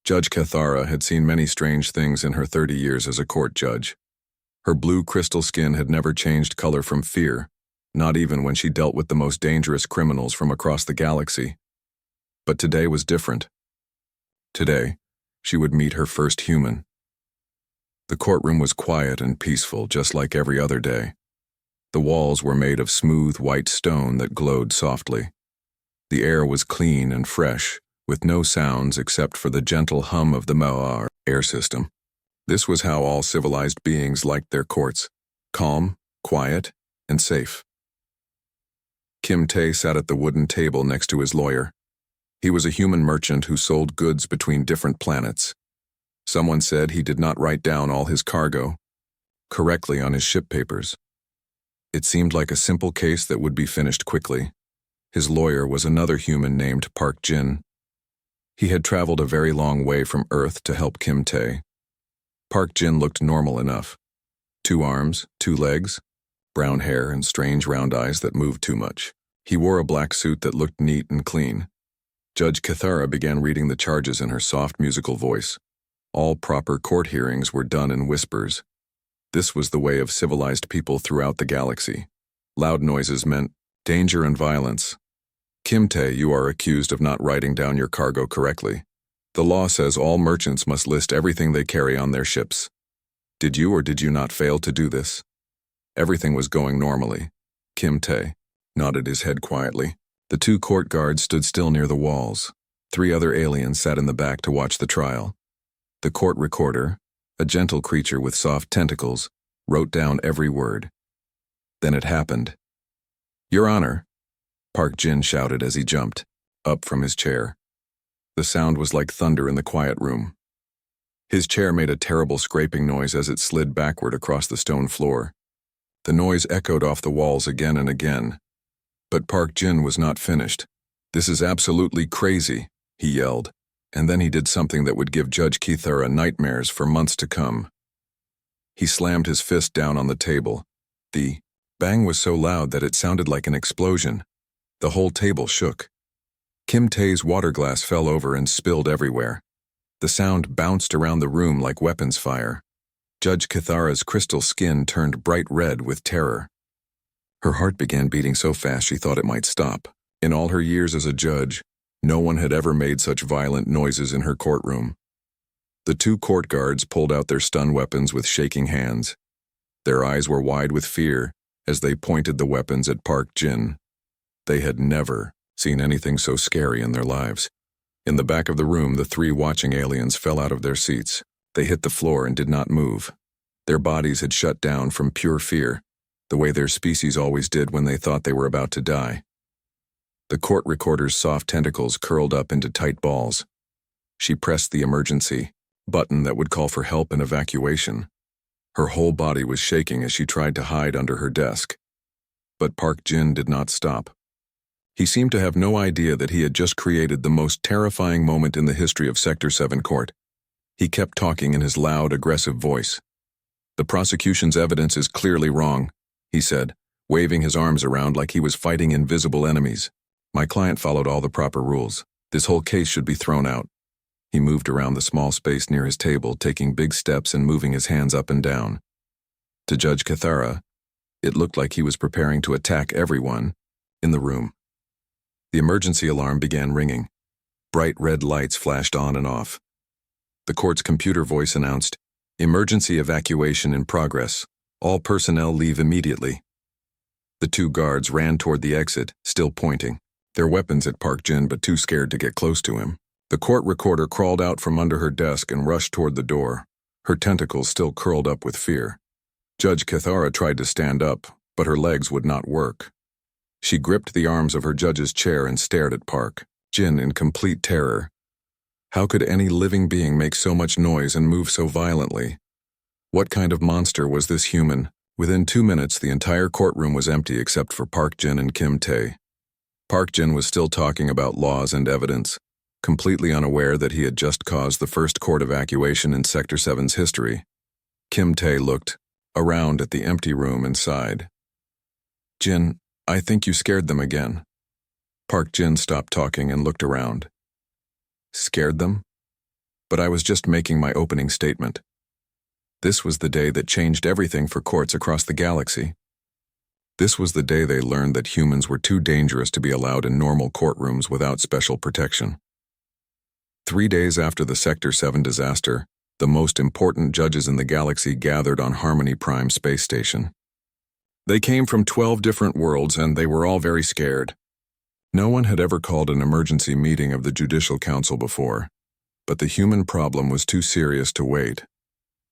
Judge Cathara had seen many strange things in her 30 years as a court judge. Her blue crystal skin had never changed color from fear, not even when she dealt with the most dangerous criminals from across the galaxy. But today was different. Today, she would meet her first human. The courtroom was quiet and peaceful, just like every other day. The walls were made of smooth white stone that glowed softly. The air was clean and fresh, with no sounds except for the gentle hum of the Ma'ar air system. This was how all civilized beings liked their courts: calm, quiet, and safe. Kim Tae sat at the wooden table next to his lawyer. He was a human merchant who sold goods between different planets. Someone said he did not write down all his cargo correctly on his ship papers. It seemed like a simple case that would be finished quickly. His lawyer was another human named Park Jin. He had traveled a very long way from Earth to help Kim Tae. Park Jin looked normal enough. 2 arms, 2 legs, brown hair, and strange round eyes that moved too much. He wore a black suit that looked neat and clean. Judge Cathara began reading the charges in her soft musical voice. All proper court hearings were done in whispers. This was the way of civilized people throughout the galaxy. Loud noises meant danger and violence. Kim Tae, you are accused of not writing down your cargo correctly. The law says all merchants must list everything they carry on their ships. Did you or did you not fail to do this? Everything was going normally. Kim Tae nodded his head quietly. The 2 court guards stood still near the walls. 3 other aliens sat in the back to watch the trial. The court recorder, a gentle creature with soft tentacles, wrote down every word. Then it happened. Your Honor, Park Jin shouted as he jumped up from his chair. The sound was like thunder in the quiet room. His chair made a terrible scraping noise as it slid backward across the stone floor. The noise echoed off the walls again and again. But Park Jin was not finished. This is absolutely crazy, he yelled, and then he did something that would give Judge Cathara nightmares for months to come. He slammed his fist down on the table. The bang was so loud that it sounded like an explosion. The whole table shook. Kim Tae's water glass fell over and spilled everywhere. The sound bounced around the room like weapons fire. Judge Cathara's crystal skin turned bright red with terror. Her heart began beating so fast she thought it might stop. In all her years as a judge, no one had ever made such violent noises in her courtroom. The 2 court guards pulled out their stun weapons with shaking hands. Their eyes were wide with fear as they pointed the weapons at Park Jin. They had never seen anything so scary in their lives. In the back of the room, the 3 watching aliens fell out of their seats. They hit the floor and did not move. Their bodies had shut down from pure fear, the way their species always did when they thought they were about to die. The court recorder's soft tentacles curled up into tight balls. She pressed the emergency button that would call for help and evacuation. Her whole body was shaking as she tried to hide under her desk. But Park Jin did not stop. He seemed to have no idea that he had just created the most terrifying moment in the history of Sector 7 Court. He kept talking in his loud, aggressive voice. The prosecution's evidence is clearly wrong, he said, waving his arms around like he was fighting invisible enemies. My client followed all the proper rules. This whole case should be thrown out. He moved around the small space near his table, taking big steps and moving his hands up and down. To Judge Cathara, it looked like he was preparing to attack everyone in the room. The emergency alarm began ringing. Bright red lights flashed on and off. The court's computer voice announced, "Emergency evacuation in progress. All personnel leave immediately." The 2 guards ran toward the exit, still pointing, their weapons at Park Jin but too scared to get close to him. The court recorder crawled out from under her desk and rushed toward the door, her tentacles still curled up with fear. Judge Cathara tried to stand up, but her legs would not work. She gripped the arms of her judge's chair and stared at Park Jin in complete terror. How could any living being make so much noise and move so violently? What kind of monster was this human? Within 2 minutes, the entire courtroom was empty except for Park Jin and Kim Tae. Park Jin was still talking about laws and evidence, completely unaware that he had just caused the first court evacuation in Sector 7's history. Kim Tae looked around at the empty room and sighed. Jin, I think you scared them again. Park Jin stopped talking and looked around. Scared them? But I was just making my opening statement. This was the day that changed everything for courts across the galaxy. This was the day they learned that humans were too dangerous to be allowed in normal courtrooms without special protection. 3 days after the Sector 7 disaster, the most important judges in the galaxy gathered on Harmony Prime space station. They came from 12 different worlds, and they were all very scared. No one had ever called an emergency meeting of the Judicial Council before, but the human problem was too serious to wait.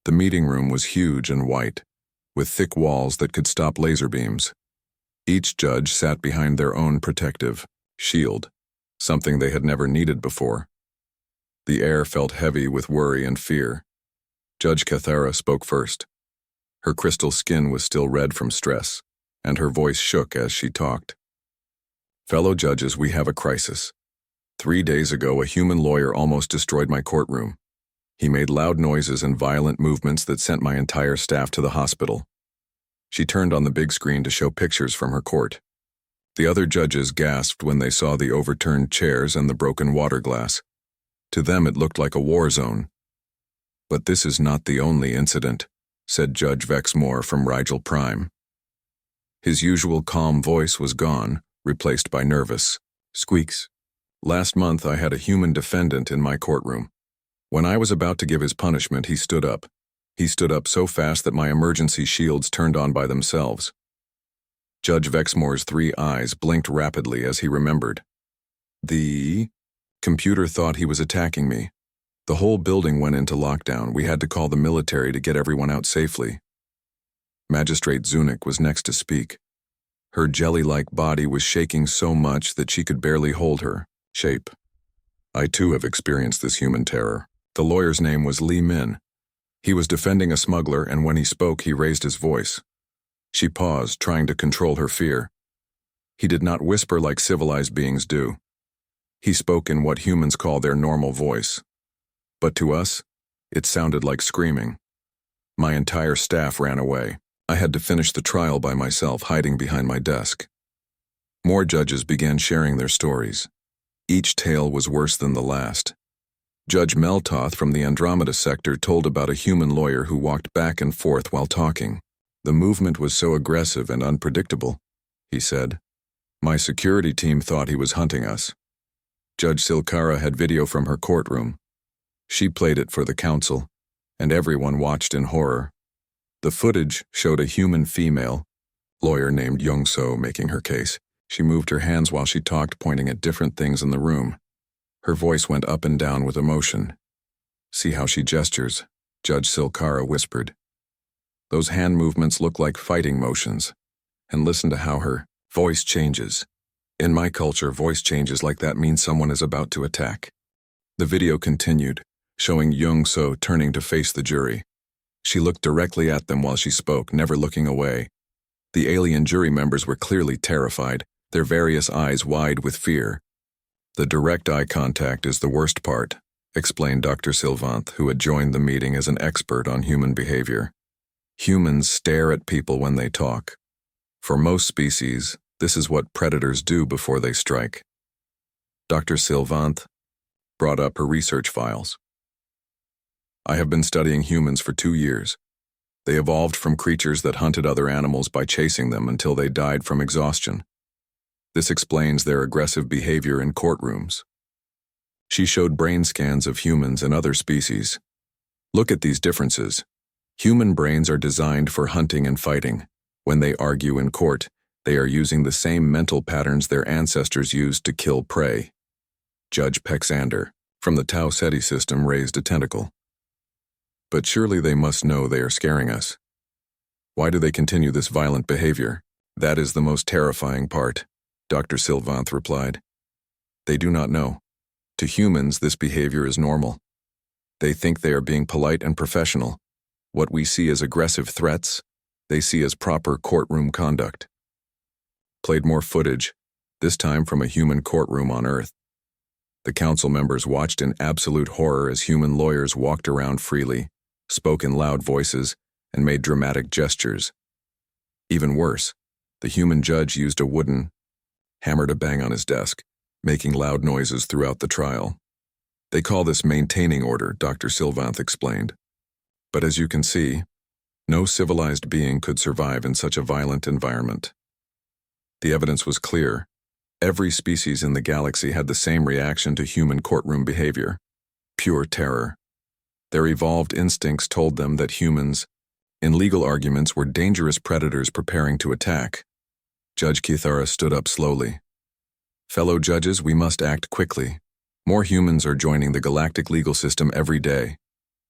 The meeting room was huge and white, with thick walls that could stop laser beams. Each judge sat behind their own protective shield, something they had never needed before. The air felt heavy with worry and fear. Judge Cathara spoke first. Her crystal skin was still red from stress, and her voice shook as she talked. Fellow judges, we have a crisis. 3 days ago, a human lawyer almost destroyed my courtroom. He made loud noises and violent movements that sent my entire staff to the hospital. She turned on the big screen to show pictures from her court. The other judges gasped when they saw the overturned chairs and the broken water glass. To them, it looked like a war zone. But this is not the only incident, said Judge Vexmore from Rigel Prime. His usual calm voice was gone, replaced by nervous squeaks. Last month, I had a human defendant in my courtroom. When I was about to give his punishment, he stood up. He stood up so fast that my emergency shields turned on by themselves. Judge Vexmore's 3 eyes blinked rapidly as he remembered. The computer thought he was attacking me. The whole building went into lockdown. We had to call the military to get everyone out safely. Magistrate Zunic was next to speak. Her jelly-like body was shaking so much that she could barely hold her shape. I too have experienced this human terror. The lawyer's name was Li Min. He was defending a smuggler, and when he spoke, he raised his voice. She paused, trying to control her fear. He did not whisper like civilized beings do. He spoke in what humans call their normal voice. But to us, it sounded like screaming. My entire staff ran away. I had to finish the trial by myself, hiding behind my desk. More judges began sharing their stories. Each tale was worse than the last. Judge Meltoth from the Andromeda sector told about a human lawyer who walked back and forth while talking. The movement was so aggressive and unpredictable, he said. My security team thought he was hunting us. Judge Silkara had video from her courtroom. She played it for the council, and everyone watched in horror. The footage showed a human female, lawyer named Youngso, making her case. She moved her hands while she talked, pointing at different things in the room. Her voice went up and down with emotion. See how she gestures, Judge Silkara whispered. Those hand movements look like fighting motions. And listen to how her voice changes. In my culture, voice changes like that means someone is about to attack. The video continued, showing Youngso turning to face the jury. She looked directly at them while she spoke, never looking away. The alien jury members were clearly terrified, their various eyes wide with fear. The direct eye contact is the worst part, explained Dr. Sylvanth, who had joined the meeting as an expert on human behavior. Humans stare at people when they talk. For most species, this is what predators do before they strike. Dr. Sylvanth brought up her research files. I have been studying humans for 2 years. They evolved from creatures that hunted other animals by chasing them until they died from exhaustion. This explains their aggressive behavior in courtrooms. She showed brain scans of humans and other species. Look at these differences. Human brains are designed for hunting and fighting. When they argue in court, they are using the same mental patterns their ancestors used to kill prey. Judge Pexander, from the Tau Ceti system, raised a tentacle. But surely they must know they are scaring us. Why do they continue this violent behavior? That is the most terrifying part, Dr. Sylvanth replied. They do not know. To humans, this behavior is normal. They think they are being polite and professional. What we see as aggressive threats, they see as proper courtroom conduct. Played more footage, this time from a human courtroom on Earth. The council members watched in absolute horror as human lawyers walked around freely, spoke in loud voices, and made dramatic gestures. Even worse, the human judge used a wooden hammer to bang on his desk, making loud noises throughout the trial. They call this maintaining order, Dr. Sylvanth explained. But as you can see, no civilized being could survive in such a violent environment. The evidence was clear. Every species in the galaxy had the same reaction to human courtroom behavior: pure terror. Their evolved instincts told them that humans, in legal arguments, were dangerous predators preparing to attack. Judge Kithara stood up slowly. Fellow judges, we must act quickly. More humans are joining the galactic legal system every day.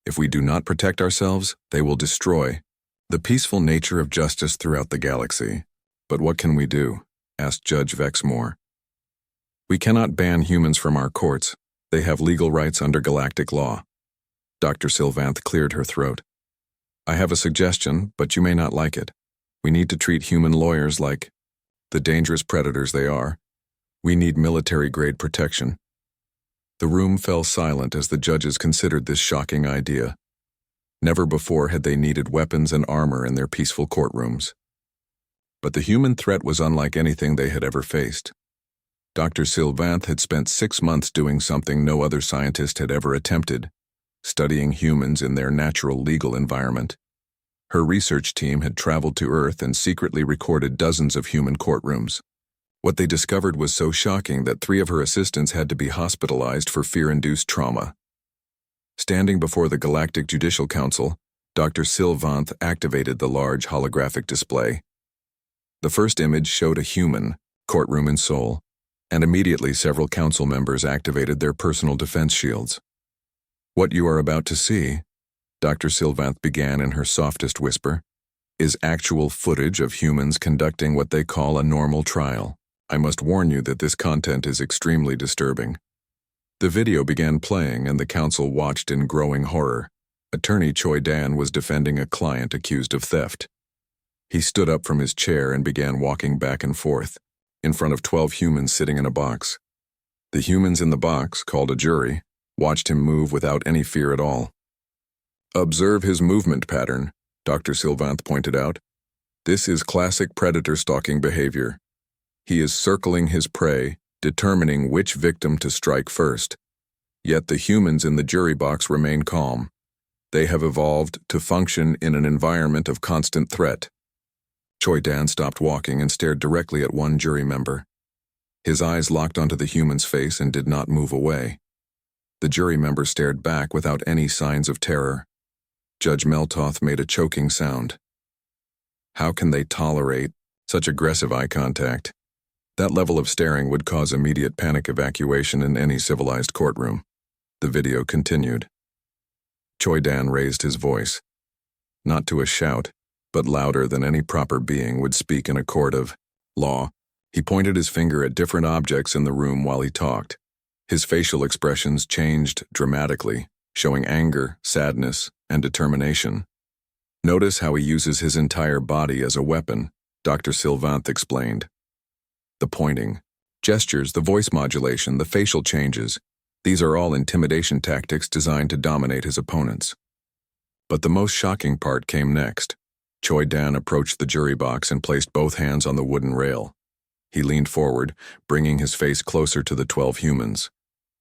If we do not protect ourselves, they will destroy the peaceful nature of justice throughout the galaxy. But what can we do? Asked Judge Vexmore. We cannot ban humans from our courts. They have legal rights under galactic law. Dr. Sylvanth cleared her throat. I have a suggestion, but you may not like it. We need to treat human lawyers like the dangerous predators they are. We need military-grade protection. The room fell silent as the judges considered this shocking idea. Never before had they needed weapons and armor in their peaceful courtrooms. But the human threat was unlike anything they had ever faced. Dr. Sylvanth had spent 6 months doing something no other scientist had ever attempted, studying humans in their natural legal environment. Her research team had traveled to Earth and secretly recorded dozens of human courtrooms. What they discovered was so shocking that 3 of her assistants had to be hospitalized for fear-induced trauma. Standing before the Galactic Judicial Council, Dr. Sylvanth activated the large holographic display. The first image showed a human courtroom in Seoul, and immediately several council members activated their personal defense shields. What you are about to see, Dr. Sylvanth began in her softest whisper, is actual footage of humans conducting what they call a normal trial. I must warn you that this content is extremely disturbing. The video began playing and the council watched in growing horror. Attorney Choi Dan was defending a client accused of theft. He stood up from his chair and began walking back and forth, in front of 12 humans sitting in a box. The humans in the box, called a jury, watched him move without any fear at all. Observe his movement pattern, Dr. Sylvanth pointed out. This is classic predator stalking behavior. He is circling his prey, determining which victim to strike first. Yet the humans in the jury box remain calm. They have evolved to function in an environment of constant threat. Choi Dan stopped walking and stared directly at one jury member. His eyes locked onto the human's face and did not move away. The jury member stared back without any signs of terror. Judge Meltoth made a choking sound. How can they tolerate such aggressive eye contact? That level of staring would cause immediate panic evacuation in any civilized courtroom. The video continued. Choi Dan raised his voice, not to a shout, but louder than any proper being would speak in a court of law. He pointed his finger at different objects in the room while he talked. His facial expressions changed dramatically, showing anger, sadness, and determination. Notice how he uses his entire body as a weapon, Dr. Sylvanth explained. The pointing, gestures, the voice modulation, the facial changes, these are all intimidation tactics designed to dominate his opponents. But the most shocking part came next. Choi Dan approached the jury box and placed both hands on the wooden rail. He leaned forward, bringing his face closer to the 12 humans.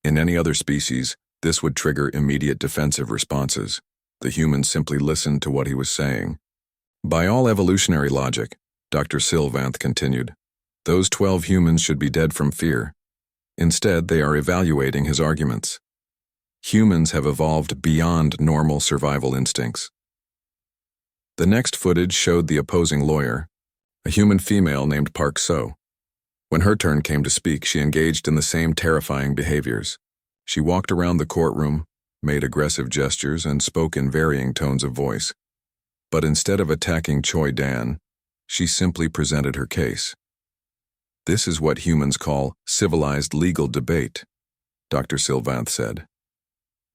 In any other species, this would trigger immediate defensive responses. The humans simply listened to what he was saying. By all evolutionary logic, Dr. Sylvanth continued, those 12 humans should be dead from fear. Instead, they are evaluating his arguments. Humans have evolved beyond normal survival instincts. The next footage showed the opposing lawyer, a human female named Park So. When her turn came to speak, she engaged in the same terrifying behaviors. She walked around the courtroom, made aggressive gestures, and spoke in varying tones of voice. But instead of attacking Choi Dan, she simply presented her case. This is what humans call civilized legal debate, Dr. Sylvanth said.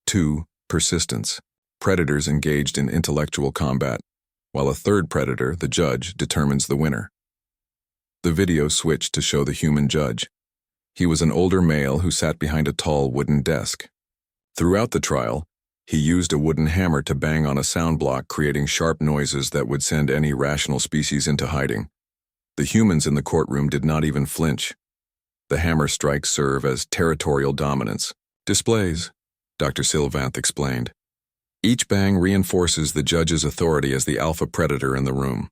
2. Persistence. Predators engaged in intellectual combat, while a third predator, the judge, determines the winner. The video switched to show the human judge. He was an older male who sat behind a tall wooden desk. Throughout the trial, he used a wooden hammer to bang on a sound block, creating sharp noises that would send any rational species into hiding. The humans in the courtroom did not even flinch. The hammer strikes serve as territorial dominance displays, Dr. Sylvanth explained. Each bang reinforces the judge's authority as the alpha predator in the room.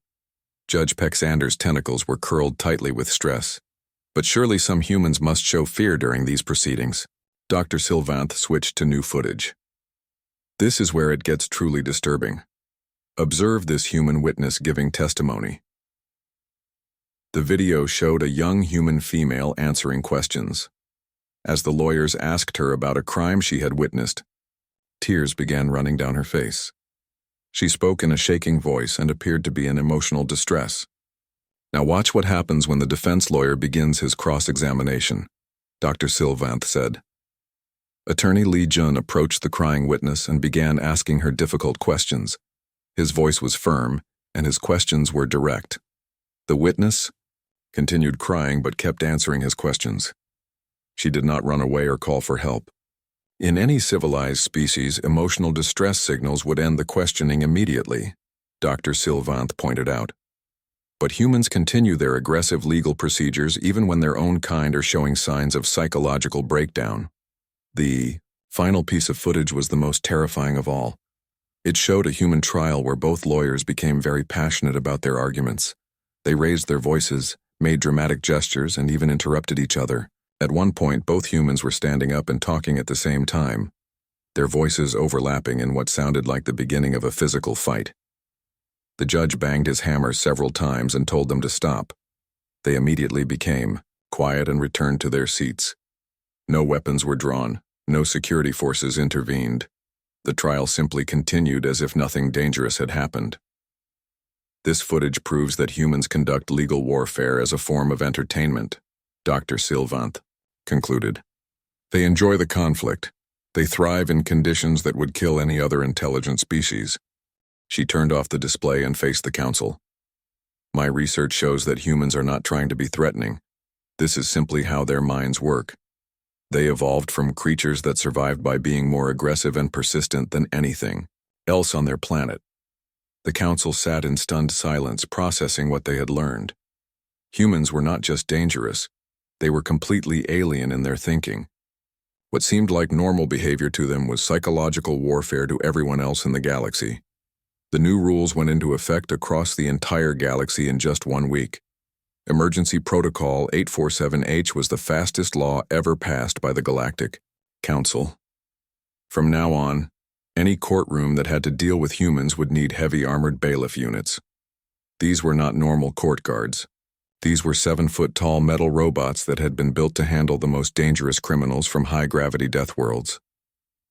Judge Pexander's tentacles were curled tightly with stress. But surely some humans must show fear during these proceedings. Dr. Sylvanth switched to new footage. This is where it gets truly disturbing. Observe this human witness giving testimony. The video showed a young human female answering questions. As the lawyers asked her about a crime she had witnessed, tears began running down her face. She spoke in a shaking voice and appeared to be in emotional distress. Now watch what happens when the defense lawyer begins his cross-examination, Dr. Sylvanth said. Attorney Lee Jun approached the crying witness and began asking her difficult questions. His voice was firm, and his questions were direct. The witness continued crying but kept answering his questions. She did not run away or call for help. In any civilized species, emotional distress signals would end the questioning immediately, Dr. Sylvanth pointed out. But humans continue their aggressive legal procedures even when their own kind are showing signs of psychological breakdown. The final piece of footage was the most terrifying of all. It showed a human trial where both lawyers became very passionate about their arguments. They raised their voices, made dramatic gestures, and even interrupted each other. At one point, both humans were standing up and talking at the same time, their voices overlapping in what sounded like the beginning of a physical fight. The judge banged his hammer several times and told them to stop. They immediately became quiet and returned to their seats. No weapons were drawn, no security forces intervened. The trial simply continued as if nothing dangerous had happened. This footage proves that humans conduct legal warfare as a form of entertainment, Dr. Sylvanth concluded. They enjoy the conflict. They thrive in conditions that would kill any other intelligent species. She turned off the display and faced the council. My research shows that humans are not trying to be threatening. This is simply how their minds work. They evolved from creatures that survived by being more aggressive and persistent than anything else on their planet. The council sat in stunned silence, processing what they had learned. Humans were not just dangerous. They were completely alien in their thinking. What seemed like normal behavior to them was psychological warfare to everyone else in the galaxy. The new rules went into effect across the entire galaxy in just 1 week. Emergency Protocol 847H was the fastest law ever passed by the Galactic Council. From now on, any courtroom that had to deal with humans would need heavy armored bailiff units. These were not normal court guards. These were 7-foot-tall metal robots that had been built to handle the most dangerous criminals from high-gravity death worlds.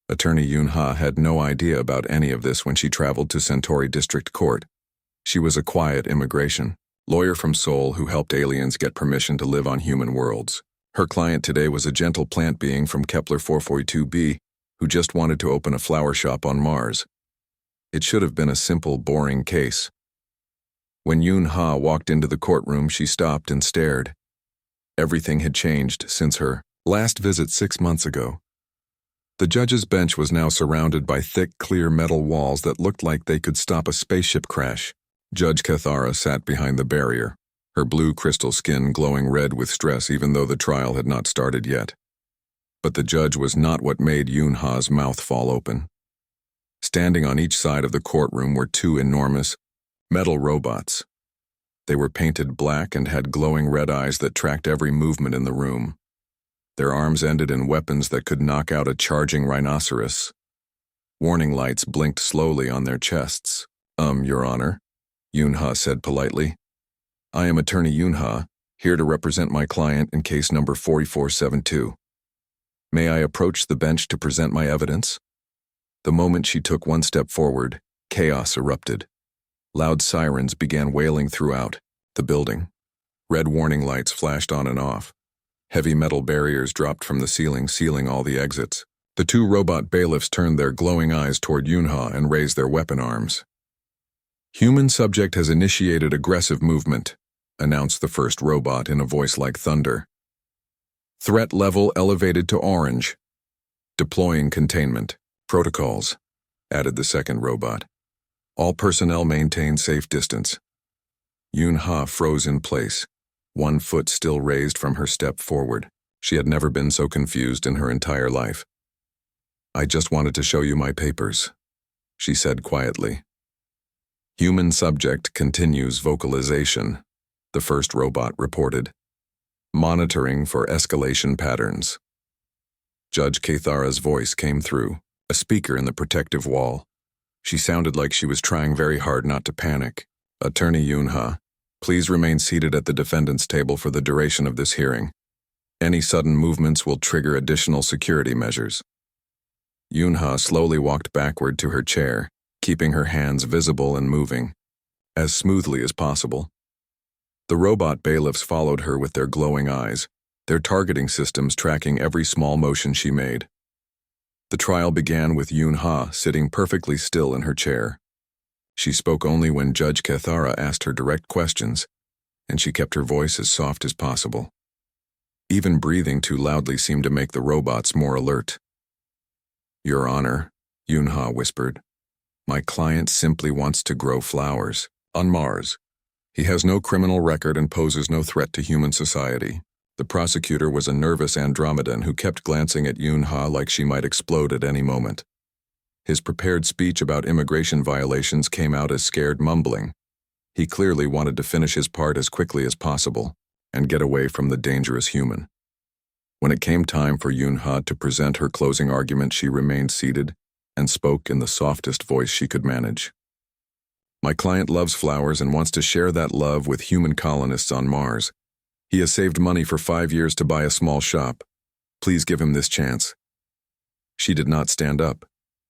Attorney Yoon Ha had no idea about any of this when she traveled to Centauri District Court. She was a quiet immigration lawyer from Seoul who helped aliens get permission to live on human worlds. Her client today was a gentle plant being from Kepler 442b who just wanted to open a flower shop on Mars. It should have been a simple, boring case. When Yoon Ha walked into the courtroom, she stopped and stared. Everything had changed since her last visit 6 months ago. The judge's bench was now surrounded by thick, clear metal walls that looked like they could stop a spaceship crash. Judge Kathara sat behind the barrier, her blue crystal skin glowing red with stress even though the trial had not started yet. But the judge was not what made Yoon Ha's mouth fall open. Standing on each side of the courtroom were 2 enormous metal robots. They were painted black and had glowing red eyes that tracked every movement in the room. Their arms ended in weapons that could knock out a charging rhinoceros. Warning lights blinked slowly on their chests. Your Honor, Yoon Ha said politely. I am Attorney Yoon Ha, here to represent my client in case number 4472. May I approach the bench to present my evidence? The moment she took 1 step forward, chaos erupted. Loud sirens began wailing throughout the building. Red warning lights flashed on and off. Heavy metal barriers dropped from the ceiling, sealing all the exits. The 2 robot bailiffs turned their glowing eyes toward Yoon Ha and raised their weapon arms. Human subject has initiated aggressive movement, announced the first robot in a voice like thunder. Threat level elevated to orange. Deploying containment protocols, added the second robot. All personnel maintain safe distance. Yoon Ha froze in place, 1 foot still raised from her step forward. She had never been so confused in her entire life. "I just wanted to show you my papers," she said quietly. "Human subject continues vocalization," the first robot reported. "Monitoring for escalation patterns." Judge Kathara's voice came through, a speaker in the protective wall. She sounded like she was trying very hard not to panic. "Attorney Yunha, please remain seated at the defendant's table for the duration of this hearing. Any sudden movements will trigger additional security measures." Yunha slowly walked backward to her chair, keeping her hands visible and moving, as smoothly as possible. The robot bailiffs followed her with their glowing eyes, their targeting systems tracking every small motion she made. The trial began with Yunha sitting perfectly still in her chair. She spoke only when Judge Kathara asked her direct questions, and she kept her voice as soft as possible. Even breathing too loudly seemed to make the robots more alert. "Your Honor," Yunha whispered, "my client simply wants to grow flowers on Mars. He has no criminal record and poses no threat to human society." The prosecutor was a nervous Andromedan who kept glancing at Yunha like she might explode at any moment. His prepared speech about immigration violations came out as scared mumbling. He clearly wanted to finish his part as quickly as possible and get away from the dangerous human. When it came time for Yunha to present her closing argument, she remained seated and spoke in the softest voice she could manage. "My client loves flowers and wants to share that love with human colonists on Mars. He has saved money for 5 years to buy a small shop. Please give him this chance." She did not stand up.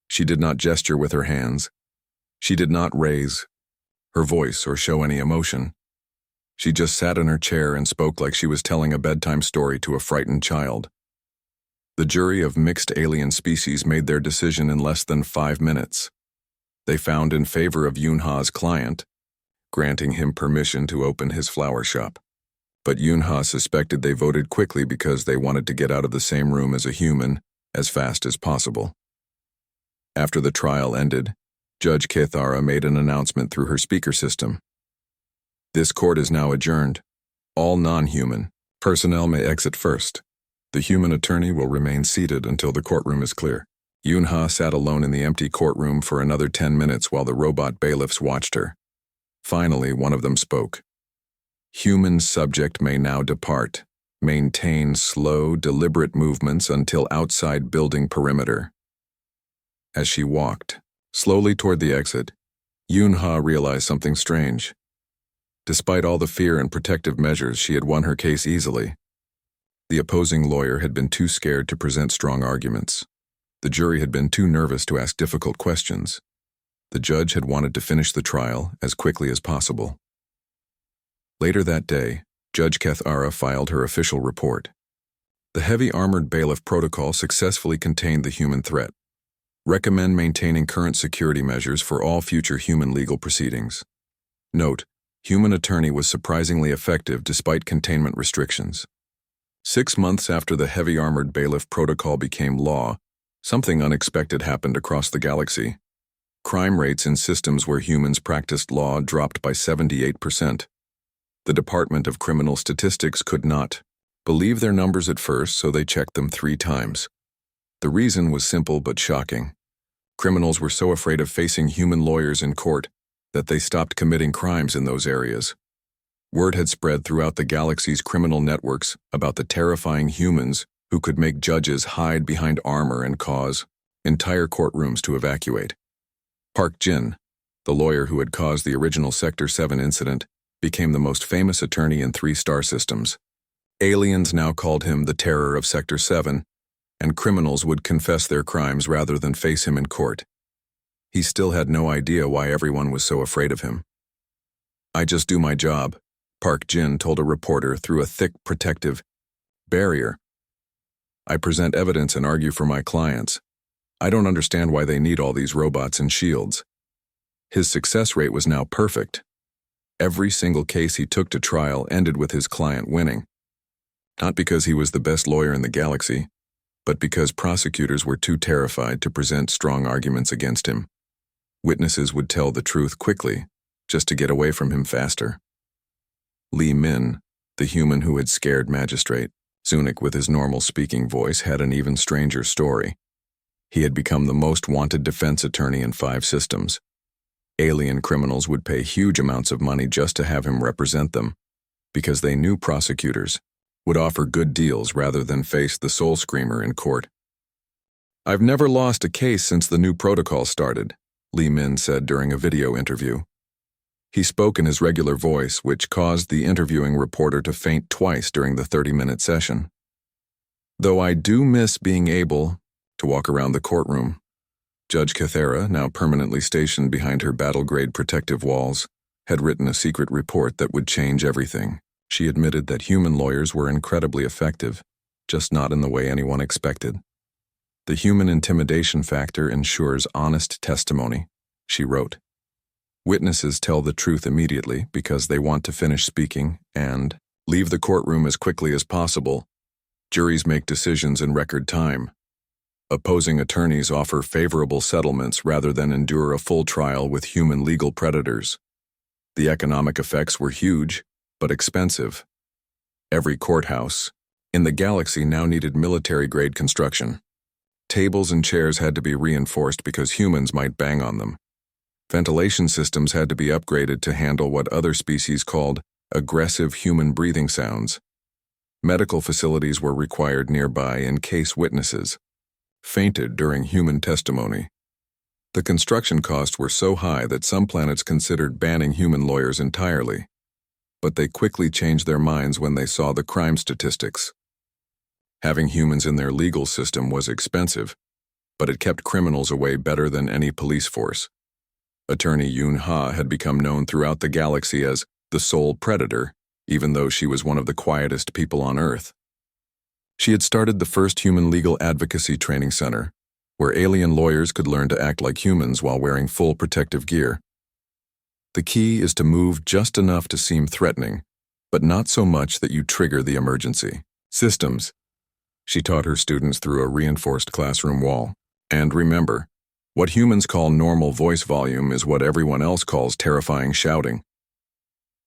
She did not gesture with her hands. She did not raise her voice or show any emotion. She just sat in her chair and spoke like she was telling a bedtime story to a frightened child. The jury of mixed alien species made their decision in less than 5 minutes. They found in favor of Yunha's client, granting him permission to open his flower shop. But Yunha suspected they voted quickly because they wanted to get out of the same room as a human as fast as possible. After the trial ended, Judge Kathara made an announcement through her speaker system. "This court is now adjourned. All non-human personnel may exit first. The human attorney will remain seated until the courtroom is clear." Yunha sat alone in the empty courtroom for another 10 minutes while the robot bailiffs watched her. Finally, one of them spoke. "Human subject may now depart. Maintain slow, deliberate movements until outside building perimeter." As she walked slowly toward the exit, Yunha realized something strange. Despite all the fear and protective measures, she had won her case easily. The opposing lawyer had been too scared to present strong arguments. The jury had been too nervous to ask difficult questions. The judge had wanted to finish the trial as quickly as possible. Later that day, Judge Kathara filed her official report. The heavy armored bailiff protocol successfully contained the human threat. Recommend maintaining current security measures for all future human legal proceedings. Note, human attorney was surprisingly effective despite containment restrictions. 6 months after the heavy armored bailiff protocol became law, something unexpected happened across the galaxy. Crime rates in systems where humans practiced law dropped by 78%. The Department of Criminal Statistics could not believe their numbers at first, so they checked them 3 times. The reason was simple but shocking. Criminals were so afraid of facing human lawyers in court that they stopped committing crimes in those areas. Word had spread throughout the galaxy's criminal networks about the terrifying humans who could make judges hide behind armor and cause entire courtrooms to evacuate. Park Jin, the lawyer who had caused the original Sector 7 incident, became the most famous attorney in 3 star systems. Aliens now called him the Terror of Sector 7, and criminals would confess their crimes rather than face him in court. He still had no idea why everyone was so afraid of him. "I just do my job," Park Jin told a reporter through a thick protective barrier. "I present evidence and argue for my clients. I don't understand why they need all these robots and shields." His success rate was now perfect. Every single case he took to trial ended with his client winning. Not because he was the best lawyer in the galaxy, but because prosecutors were too terrified to present strong arguments against him. Witnesses would tell the truth quickly, just to get away from him faster. Li Min, the human who had scared Magistrate Zunich with his normal speaking voice, had an even stranger story. He had become the most wanted defense attorney in 5 systems. Alien criminals would pay huge amounts of money just to have him represent them, because they knew prosecutors would offer good deals rather than face the soul screamer in court. "I've never lost a case since the new protocol started," Li Min said during a video interview. He spoke in his regular voice, which caused the interviewing reporter to faint twice during the 30-minute session. "Though I do miss being able to walk around the courtroom." Judge Cathera, now permanently stationed behind her battle-grade protective walls, had written a secret report that would change everything. She admitted that human lawyers were incredibly effective, just not in the way anyone expected. "The human intimidation factor ensures honest testimony," she wrote. "Witnesses tell the truth immediately because they want to finish speaking and leave the courtroom as quickly as possible. Juries make decisions in record time. Opposing attorneys offer favorable settlements rather than endure a full trial with human legal predators. The economic effects were huge, but expensive. Every courthouse in the galaxy now needed military-grade construction. Tables and chairs had to be reinforced because humans might bang on them. Ventilation systems had to be upgraded to handle what other species called aggressive human breathing sounds. Medical facilities were required nearby in case witnesses fainted during human testimony. The construction costs were so high that some planets considered banning human lawyers entirely, but they quickly changed their minds when they saw the crime statistics. Having humans in their legal system was expensive, but it kept criminals away better than any police force. Attorney Yoon Ha had become known throughout the galaxy as the sole predator, even though she was one of the quietest people on Earth. She had started the first human legal advocacy training center, where alien lawyers could learn to act like humans while wearing full protective gear. "The key is to move just enough to seem threatening, but not so much that you trigger the emergency. Systems," she taught her students through a reinforced classroom wall. "And remember, what humans call normal voice volume is what everyone else calls terrifying shouting."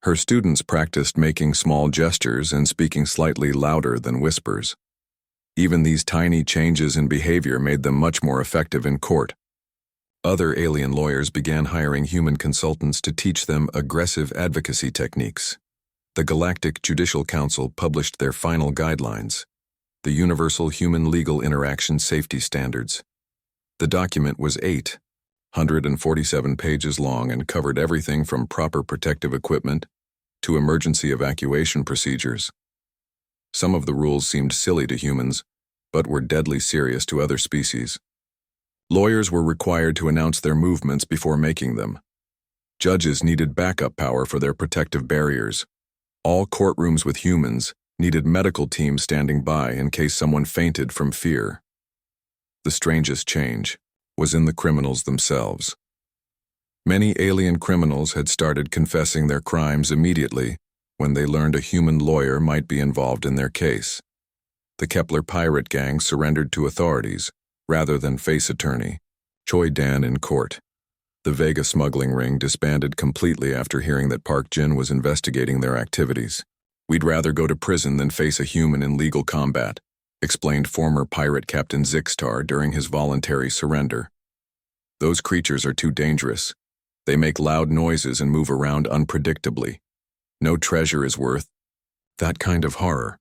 Her students practiced making small gestures and speaking slightly louder than whispers. Even these tiny changes in behavior made them much more effective in court. Other alien lawyers began hiring human consultants to teach them aggressive advocacy techniques. The Galactic Judicial Council published their final guidelines, the Universal Human Legal Interaction Safety Standards. The document was 847 pages long and covered everything from proper protective equipment to emergency evacuation procedures. Some of the rules seemed silly to humans, but were deadly serious to other species. Lawyers were required to announce their movements before making them. Judges needed backup power for their protective barriers. All courtrooms with humans needed medical teams standing by in case someone fainted from fear. The strangest change was in the criminals themselves. Many alien criminals had started confessing their crimes immediately when they learned a human lawyer might be involved in their case. The Kepler pirate gang surrendered to authorities rather than face attorney Choi Dan in court. The Vega smuggling ring disbanded completely after hearing that Park Jin was investigating their activities. "We'd rather go to prison than face a human in legal combat," explained former pirate Captain Zixtar during his voluntary surrender. "Those creatures are too dangerous. They make loud noises and move around unpredictably. No treasure is worth that kind of horror."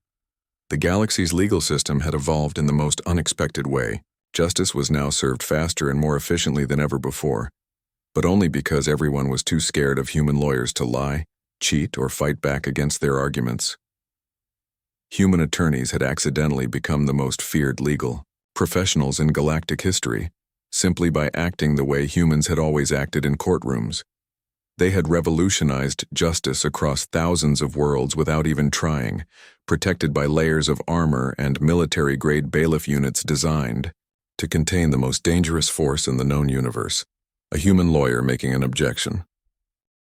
The galaxy's legal system had evolved in the most unexpected way. Justice was now served faster and more efficiently than ever before, but only because everyone was too scared of human lawyers to lie, cheat, or fight back against their arguments. Human attorneys had accidentally become the most feared legal professionals in galactic history, simply by acting the way humans had always acted in courtrooms. They had revolutionized justice across thousands of worlds without even trying, protected by layers of armor and military-grade Bailiff units designed to contain the most dangerous force in the known universe. A human lawyer making an objection.